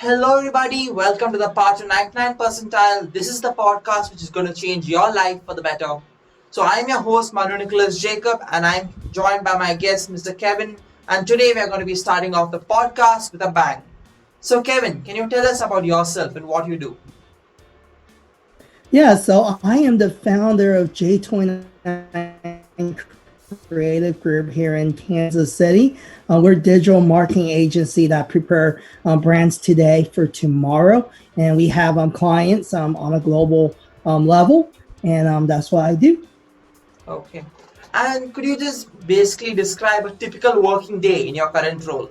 Hello, everybody. Welcome to the part of 99 Percentile. This is the podcast which is going to change your life for the better. So, I'm your host, Manu Nicholas Jacob, and I'm joined by my guest, Mr. Kevin. And today we're going to be starting off the podcast with a bang. So, Kevin, can you tell us about yourself and what you do? Yeah, so I am the founder of J29 Creative Group here in Kansas City. We're a digital marketing agency that prepare brands today for tomorrow, and we have clients on a global level, and that's what I do. Okay. And could you just basically describe a typical working day in your current role?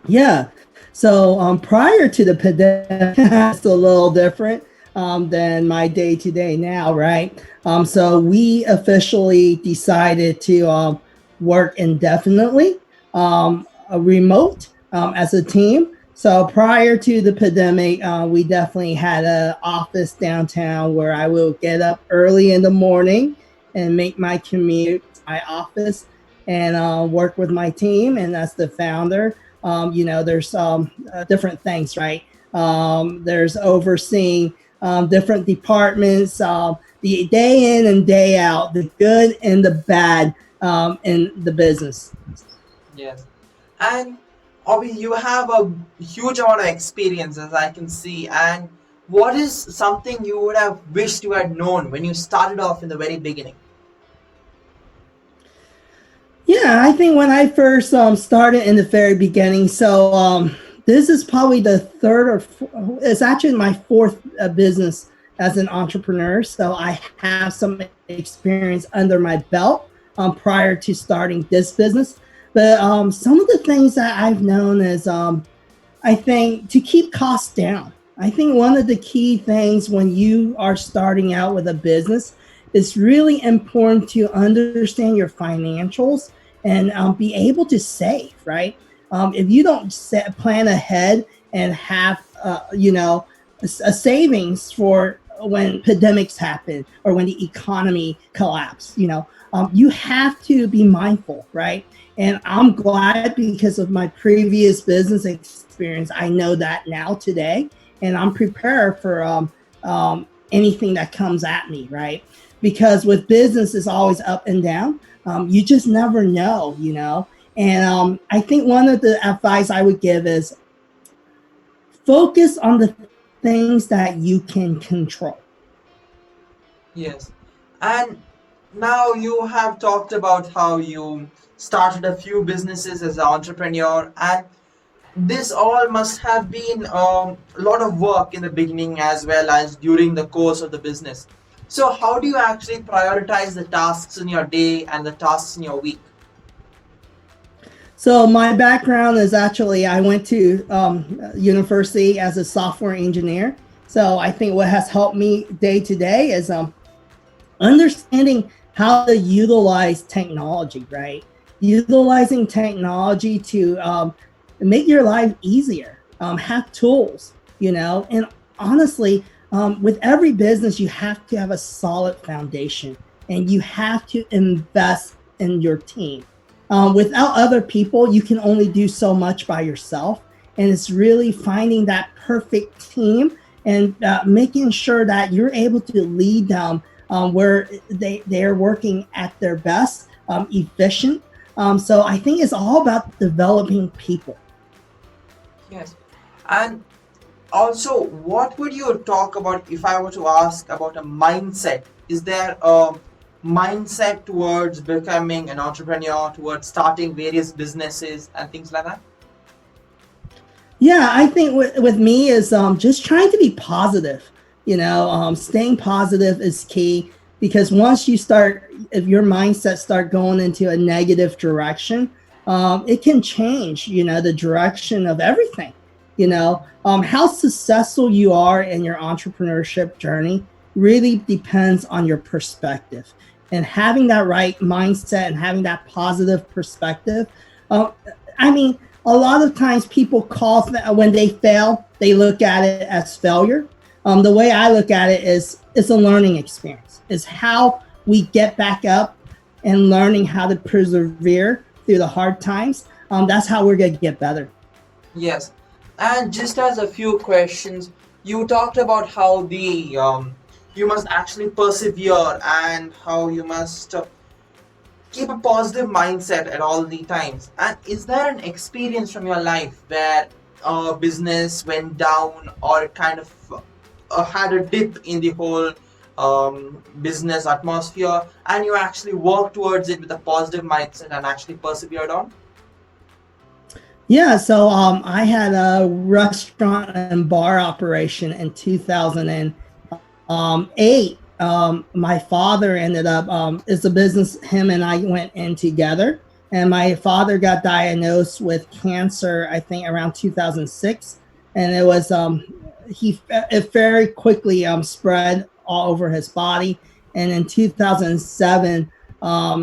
Yeah. So prior to the pandemic, it's a little different than my day to day now, right? So we officially decided to work indefinitely, remote as a team. So prior to the pandemic, we definitely had an office downtown where I will get up early in the morning and make my commute to my office and work with my team. And that's the founder. There's different things, right? There's overseeing different departments, the day in and day out, the good and the bad in the business. Yes. And obviously, you have a huge amount of experience, as I can see. And what is something you would have wished you had known when you started off in the very beginning? Yeah, I think when I first started in the very beginning, so this is probably the third it's actually my fourth business as an entrepreneur. So I have some experience under my belt prior to starting this business. But some of the things that I've known is I think to keep costs down. I think one of the key things when you are starting out with a business is really important to understand your financials and be able to save, right? If you don't plan ahead and have, a savings for when pandemics happen or when the economy collapse, you have to be mindful, right? And I'm glad because of my previous business experience, I know that now today, and I'm prepared for anything that comes at me, right? Because with business, it's always up and down. You just never know. And I think one of the advice I would give is focus on the things that you can control. Yes. And now you have talked about how you started a few businesses as an entrepreneur, and this all must have been a lot of work in the beginning as well as during the course of the business. So, how do you actually prioritize the tasks in your day and the tasks in your week? So my background is actually I went to university as a software engineer. So I think what has helped me day to day is understanding how to utilize technology, right? Utilizing technology to make your life easier, have tools, and honestly, with every business, you have to have a solid foundation and you have to invest in your team. Without other people, you can only do so much by yourself. And it's really finding that perfect team and making sure that you're able to lead them where they're working at their best, efficient. So I think it's all about developing people. Yes. And also, what would you talk about if I were to ask about a mindset? Is there a mindset towards becoming an entrepreneur, towards starting various businesses and things like that? Yeah, I think with me is just trying to be positive. Staying positive is key because once you start, if your mindset start going into a negative direction, it can change. The direction of everything. How successful you are in your entrepreneurship journey really depends on your perspective and having that right mindset and having that positive perspective. Uh, I mean, a lot of times people when they fail, they look at it as failure. The way I look at it is it's a learning experience. It's how we get back up and learning how to persevere through the hard times. That's how we're going to get better. Yes. And just as a few questions, you talked about how the you must actually persevere and how you must keep a positive mindset at all the times. And is there an experience from your life where business went down or kind of had a dip in the whole business atmosphere, and you actually worked towards it with a positive mindset and actually persevered on? Yeah, so I had a restaurant and bar operation in 2008. My father ended up, it's a business him and I went in together. And my father got diagnosed with cancer, I think around 2006. And it was, it very quickly spread all over his body. And in 2007,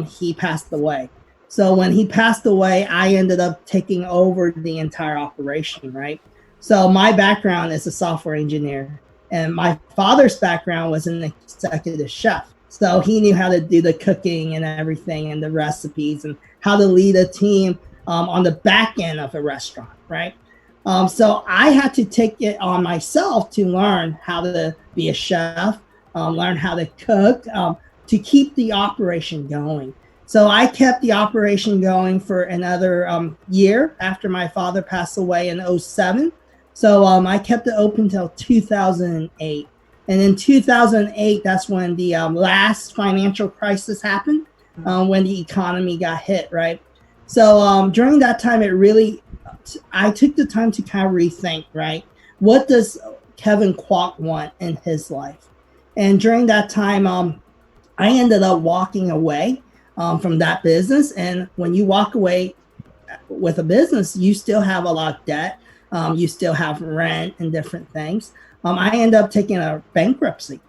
he passed away. So when he passed away, I ended up taking over the entire operation, right? So my background is a software engineer, and my father's background was an executive chef. So he knew how to do the cooking and everything and the recipes and how to lead a team on the back end of a restaurant, right? So I had to take it on myself to learn how to be a chef, learn how to cook, to keep the operation going. So I kept the operation going for another year after my father passed away in '07. So I kept it open until 2008. And in 2008, that's when the last financial crisis happened, when the economy got hit, right? So during that time, I took the time to kind of rethink, right? What does Kevin Kwok want in his life? And during that time, I ended up walking away from that business. And when you walk away with a business, you still have a lot of debt. You still have rent and different things. I ended up taking a bankruptcy.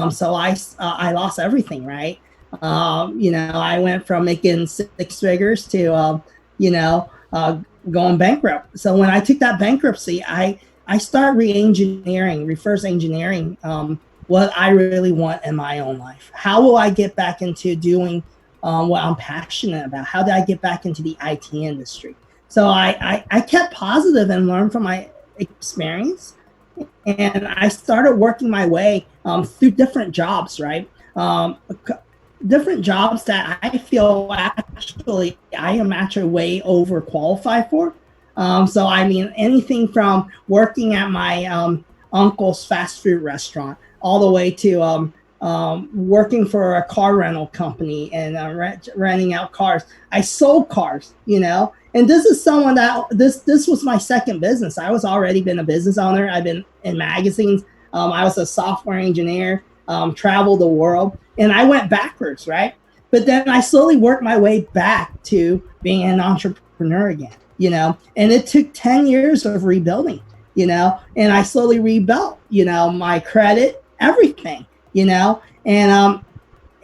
So I lost everything, right? I went from making six figures to, going bankrupt. So when I took that bankruptcy, I started re-engineering, reverse engineering what I really want in my own life. How will I get back into doing what I'm passionate about? How did I get back into the IT industry? So I kept positive and learned from my experience. And I started working my way through different jobs, right? Different jobs that I feel I am actually way overqualified for. So I mean, anything from working at my uncle's fast food restaurant all the way to working for a car rental company and renting out cars. I sold cars, and this is someone that this was my second business. I was already been a business owner. I've been in magazines. I was a software engineer, traveled the world, and I went backwards, right? But then I slowly worked my way back to being an entrepreneur again, and it took 10 years of rebuilding, and I slowly rebuilt, my credit, everything, and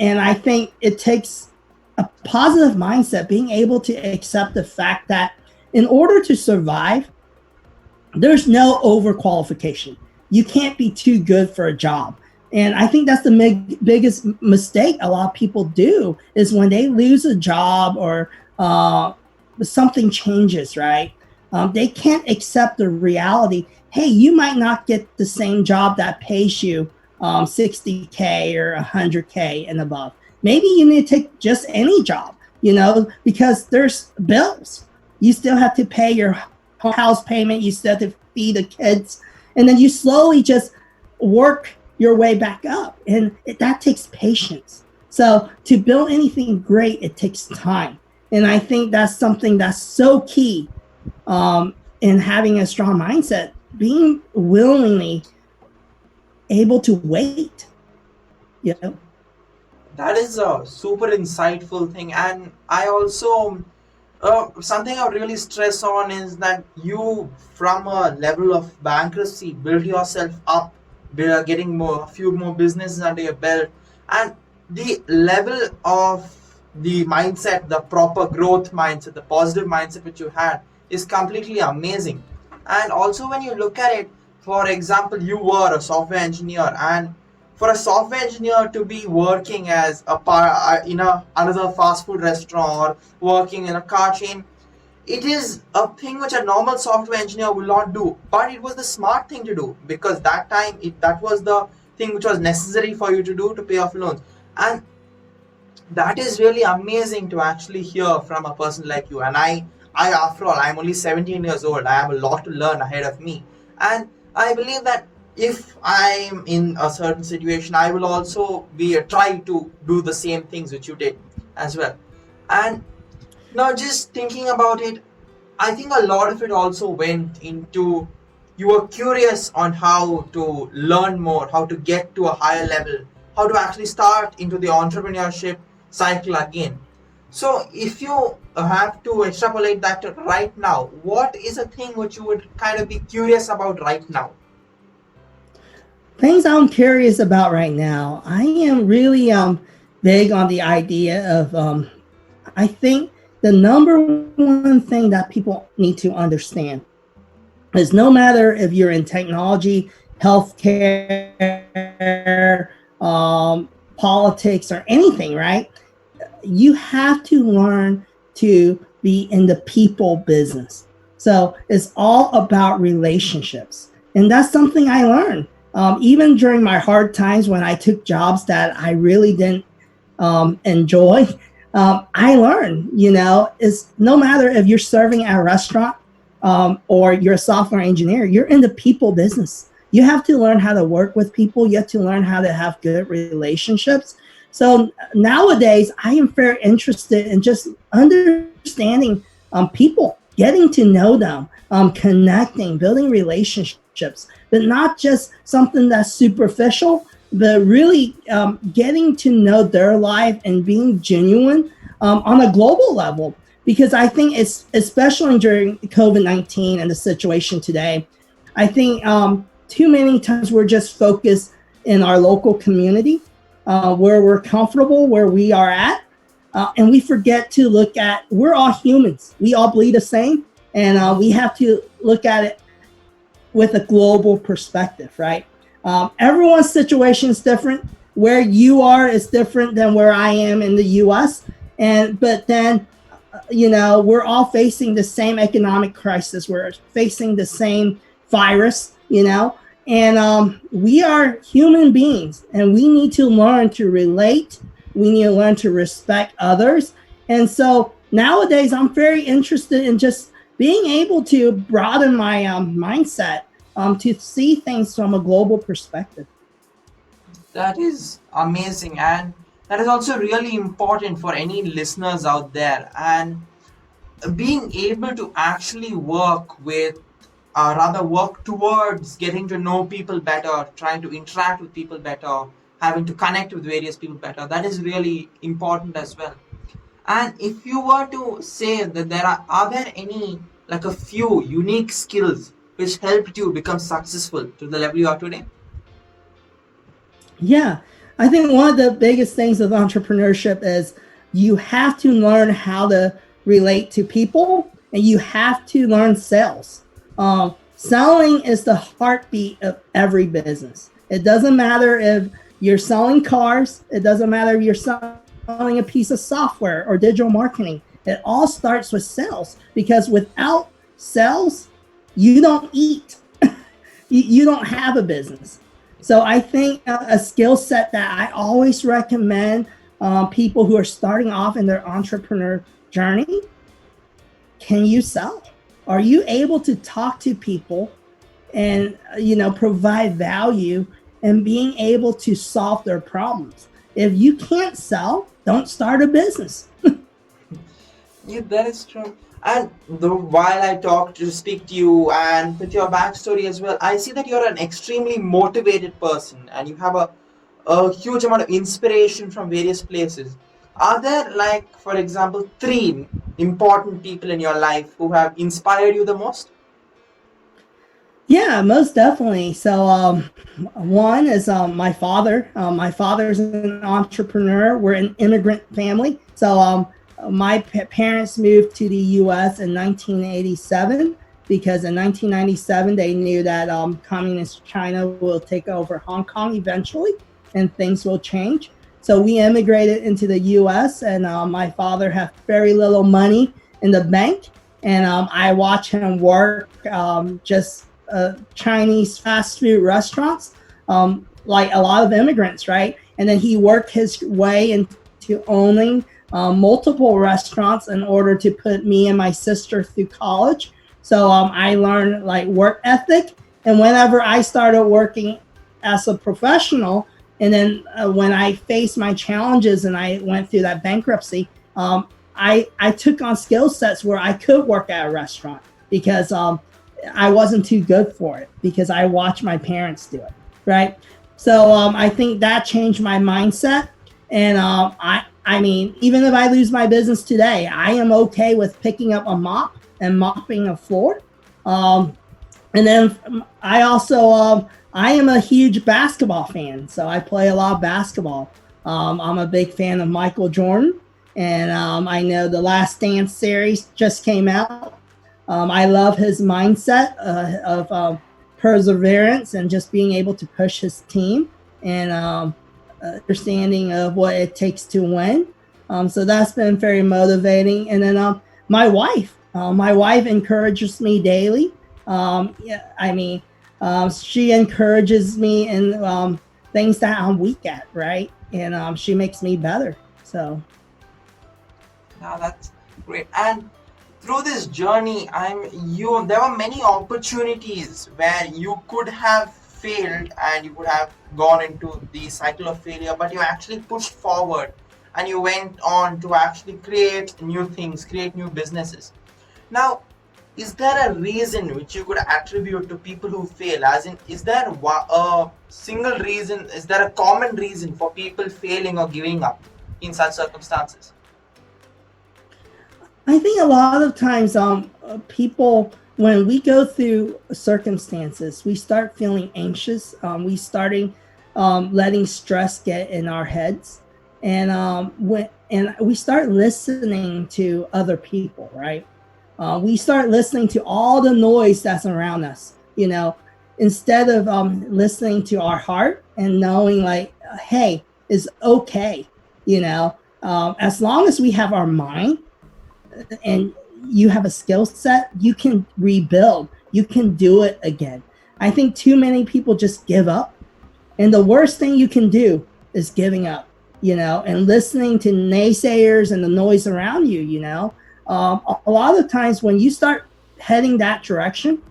I think it takes a positive mindset, being able to accept the fact that in order to survive, there's no overqualification. You can't be too good for a job. And I think that's the biggest mistake a lot of people do is when they lose a job or something changes, right? They can't accept the reality. Hey, you might not get the same job that pays you 60K or 100K and above. Maybe you need to take just any job, because there's bills. You still have to pay your house payment. You still have to feed the kids. And then you slowly just work your way back up. And that takes patience. So to build anything great, it takes time. And I think that's something that's so key in having a strong mindset, being willingly able to wait. That is a super insightful thing, and I also something I really stress on is that you, from a level of bankruptcy, build yourself up, getting a few more businesses under your belt, and the level of the mindset, the proper growth mindset, the positive mindset which you had is completely amazing. And also, when you look at it, for example, you were a software engineer, and for a software engineer to be working as a in a another fast food restaurant or working in a car chain, it is a thing which a normal software engineer will not do, but it was the smart thing to do, because that time that was the thing which was necessary for you to do to pay off loans. And that is really amazing to actually hear from a person like you. And I after all, I'm only 17 years old. I have a lot to learn ahead of me, and I believe that if I'm in a certain situation, I will also be try to do the same things which you did as well. And now, just thinking about it, I think a lot of it also went into, you were curious on how to learn more, how to get to a higher level, how to actually start into the entrepreneurship cycle again. So, if you have to extrapolate that to right now, what is a thing which you would kind of be curious about right now? Things I'm curious about right now. I am really big on the idea of I think the number one thing that people need to understand is no matter if you're in technology, healthcare, politics, or anything, right? You have to learn to be in the people business. So it's all about relationships. And that's something I learned. Even during my hard times when I took jobs that I really didn't enjoy, I learned, is no matter if you're serving at a restaurant or you're a software engineer, you're in the people business. You have to learn how to work with people. You have to learn how to have good relationships. So nowadays, I am very interested in just understanding people, getting to know them, connecting, building relationships, but not just something that's superficial, but really getting to know their life and being genuine on a global level. Because I think it's especially during COVID-19 and the situation today, I think too many times we're just focused in our local community where we're comfortable, where we are at. And we forget to look at, we're all humans. We all bleed the same. And we have to look at it with a global perspective, right? Everyone's situation is different. Where you are is different than where I am in the US. But then, we're all facing the same economic crisis. We're facing the same virus, and we are human beings, and we need to learn to relate. We need to learn to respect others. And so nowadays, I'm very interested in just being able to broaden my mindset to see things from a global perspective. That is amazing, and that is also really important for any listeners out there. And being able to actually work with, rather work towards getting to know people better, trying to interact with people better, having to connect with various people better, that is really important as well. And if you were to say that are there any, like a few unique skills which helped you become successful to the level you are today? Yeah, I think one of the biggest things of entrepreneurship is you have to learn how to relate to people, and you have to learn sales. Selling is the heartbeat of every business. It doesn't matter if you're selling cars, it doesn't matter if you're selling a piece of software or digital marketing. It all starts with sales, because without sales, you don't eat. You don't have a business. So I think a skill set that I always recommend people who are starting off in their entrepreneur journey: can you sell? Are you able to talk to people and provide value and being able to solve their problems? If you can't sell, don't start a business. Yeah, that is true. And while I talk to speak to you and with your backstory as well, I see that you're an extremely motivated person and you have a huge amount of inspiration from various places. Are there, like, for example, three important people in your life who have inspired you the most? Yeah, most definitely. So, one is my father. My father's an entrepreneur. We're an immigrant family. So, my parents moved to the U.S. in 1987 because in 1997 they knew that communist China will take over Hong Kong eventually, and things will change. So we immigrated into the U.S. and my father had very little money in the bank, and I watch him work just Chinese fast food restaurants, like a lot of immigrants, right? And then he worked his way into owning multiple restaurants in order to put me and my sister through college. So I learned like work ethic. And whenever I started working as a professional, and then when I faced my challenges and I went through that bankruptcy, I took on skill sets where I could work at a restaurant because I wasn't too good for it because I watched my parents do it, right? So I think that changed my mindset. And I mean, even if I lose my business today, I am okay with picking up a mop and mopping a floor. Um, and then I also I am a huge basketball fan, so I play a lot of basketball. I'm a big fan of Michael Jordan, and I know the Last Dance series just came out. I love his mindset of perseverance and just being able to push his team and understanding of what it takes to win. So that's been very motivating. And then my wife encourages me daily. Yeah, I mean, she encourages me in things that I'm weak at, right? And she makes me better. So Now that's great. And through this journey, there were many opportunities where you could have failed and you could have gone into the cycle of failure, but you actually pushed forward and you went on to actually create new things, create new businesses. Now, is there a reason which you could attribute to people who fail? As in, is there a single reason, is there a common reason for people failing or giving up in such circumstances? I think a lot of times, people, when we go through circumstances, we start feeling anxious. We starting letting stress get in our heads, and and we start listening to other people, right? We start listening to all the noise that's around us, instead of listening to our heart and knowing like, hey, it's okay, as long as we have our mind and you have a skill set, you can rebuild. You can do it again. I think too many people just give up. And the worst thing you can do is giving up, and listening to naysayers and the noise around you, a lot of times when you start heading that direction,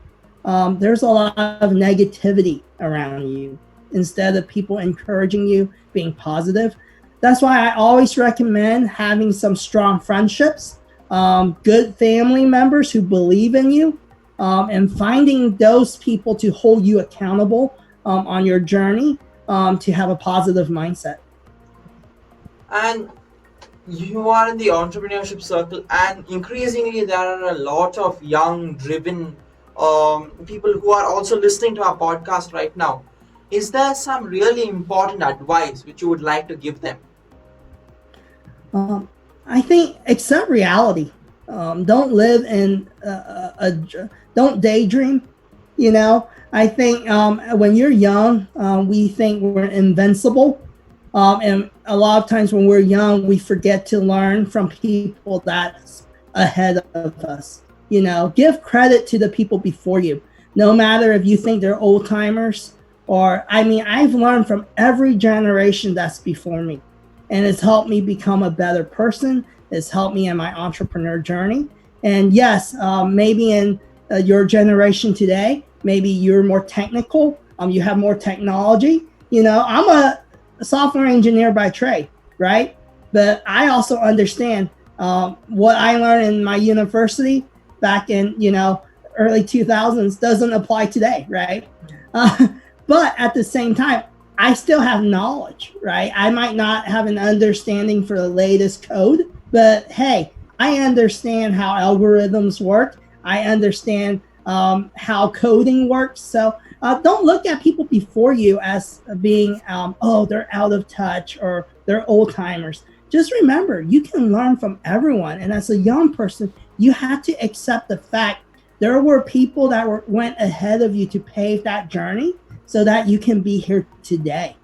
there's a lot of negativity around you instead of people encouraging you, being positive. That's why I always recommend having some strong friendships, good family members who believe in you, and finding those people to hold you accountable on your journey to have a positive mindset. And you are in the entrepreneurship circle, and increasingly there are a lot of young, driven people who are also listening to our podcast right now. Is there some really important advice which you would like to give them? I think accept reality. Don't live in don't daydream. I think when you're young, we think we're invincible, and a lot of times when we're young, we forget to learn from people that's ahead of us. Give credit to the people before you, no matter if you think they're old timers or, I mean, I've learned from every generation that's before me, and it's helped me become a better person. It's helped me in my entrepreneur journey. And yes, maybe in your generation today, maybe you're more technical. You have more technology. I'm a software engineer by trade, right? But I also understand what I learned in my university back in early 2000s doesn't apply today, right? But at the same time, I still have knowledge, right? I might not have an understanding for the latest code, but hey, I understand how algorithms work. I understand how coding works. So don't look at people before you as being, oh, they're out of touch or they're old timers. Just remember, you can learn from everyone. And as a young person, you have to accept the fact there were people that went ahead of you to pave that journey so that you can be here today.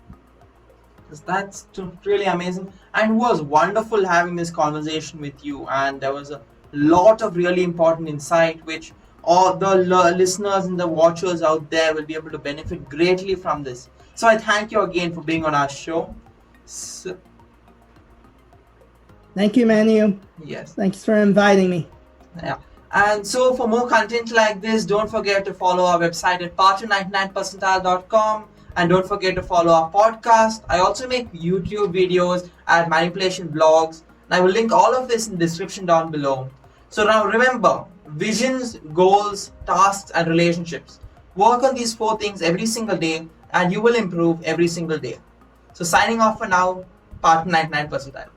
That's really amazing, and it was wonderful having this conversation with you. And there was a lot of really important insight which all the listeners and the watchers out there will be able to benefit greatly from this. So I thank you again for being on our show. So, Thank you, Manu. yes. Thanks for inviting me. Yeah. And so for more content like this, don't forget to follow our website at part299percentile.com, and don't forget to follow our podcast. I also make YouTube videos at Manipulation Blogs, and I will link all of this in the description down below. So now remember, visions, goals, tasks, and relationships. Work on these 4 things every single day and you will improve every single day. So signing off for now, Part 99 Percentile.